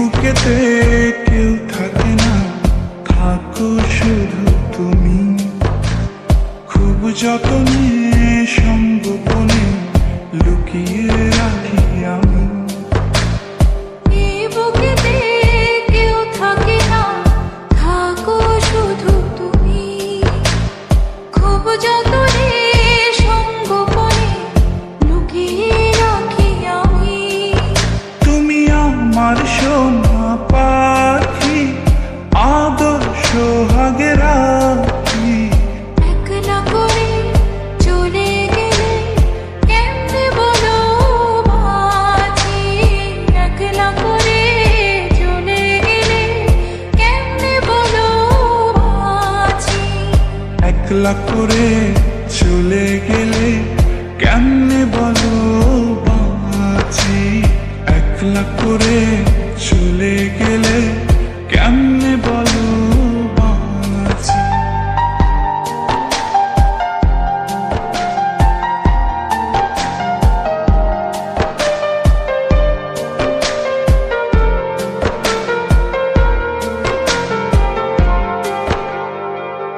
বুকেতে কেউ থাকে না, থাকো শুধু তুমি। খুব যতনে সংগোপনে লুকিয়ে রাখি আমি। এই বুকেতে কেউ থাকে না, থাকো শুধু তুমি। খুব যতনে সংগোপনে লুকিয়ে রাখি আমি। তুমি আমার সোনা পাখি, আদর সোহাগে রাখি। একলা করে চলে গেলে কেমনে বলো বাঁচি। একলা করে চলে গেলে কেমনে বলো বাঁচি। একলা করে চলে গেলে কেমনে বলো বাঁচি। একলা করে চলে গেলে কেমনে বলো বাঁচি।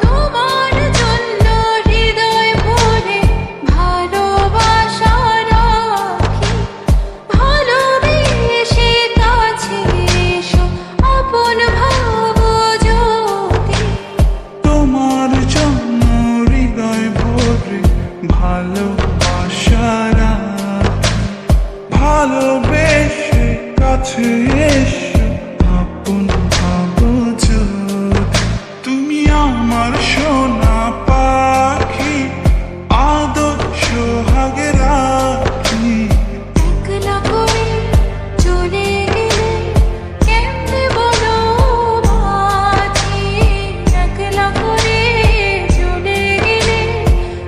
তোমার জন্য হৃদয় ভরে ভালোবাসা রাখি। ভালোবেসে কাছে এসো, আপন ভাবো যদি। তোমার জন্য হৃদয় ভরে ভালোবাসা রাখি। ভালোবেসে কাছে এসো, আপন ভাবো যদি। তুমি আমার সোনা পাখি, আদর সোহাগে রাখি। একলা করে চলে গেলে কেমনে বলো বাঁচি। একলা করে চলে গেলে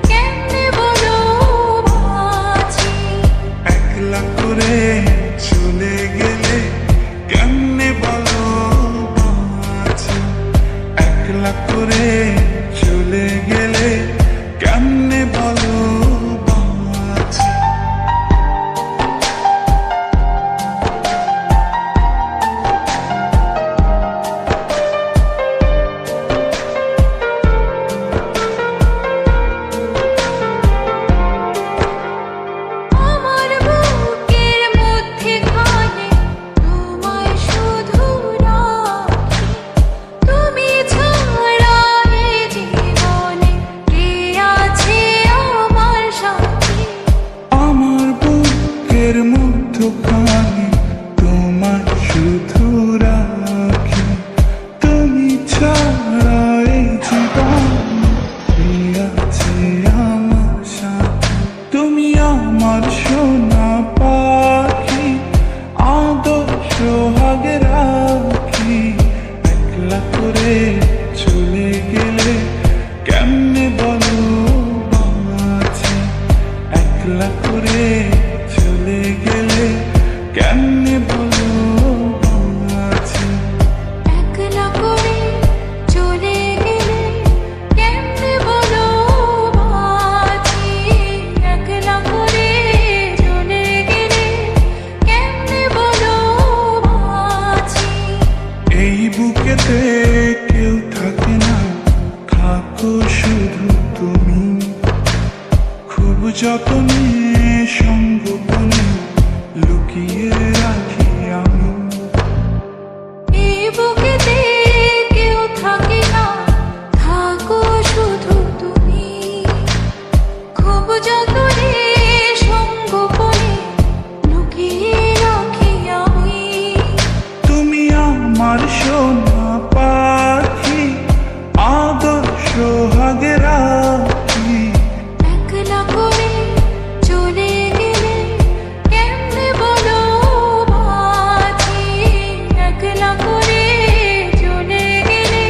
কেমনে বলো বাঁচি। একলা করে চলে গেলে কেমনে বলো বাঁচি। একলা করে চলে গেলে কেমনে বলো বাঁচি। আমার বুকের মধ্যে খানে তোমায় শুধু রাখি। তুমি ছাড়া এই জীবনে কে আছে আমার সাথী। আমার বুকের মধ্যখানে তোমার শুধু রাখি। তুমি ছাড়া এই জীবনে কে আছে আমার সাথে। তুমি আমার সোনা পাখি, আদর সোহাগে রাখি। একলা করে চলে গেলে কেমনে বলো বাঁচি। একলা করে চলে গেলে কেমনে বলো বাঁচি। একলা করে চলে গেলে কেমনে বলো বাঁচি। একলা করে চলে গেলে কেমনে বলো বাঁচি। এই বুকেতে কেউ থাকে না, থাকো শুধু তুমি। খুব যতনে সংগোপনে লুকিয়ে রাখি আমি। এই বুকেতে কেউ থাকে না, থাকো শুধু তুমি। খুব যতনে সংগোপনে লুকিয়ে রাখি আমি। তুমি আমার সোনা পাখি, আদর সোহাগে রাখি। একলা করে চলে গেলে কেমনে বলো বাঁচি। একলা করে চলে গেলে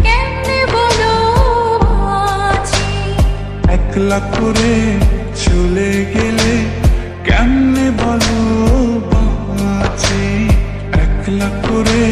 কেমনে বলো বাঁচি। একলা করে চলে গেলে কেমনে বলো বাঁচি। একলা করে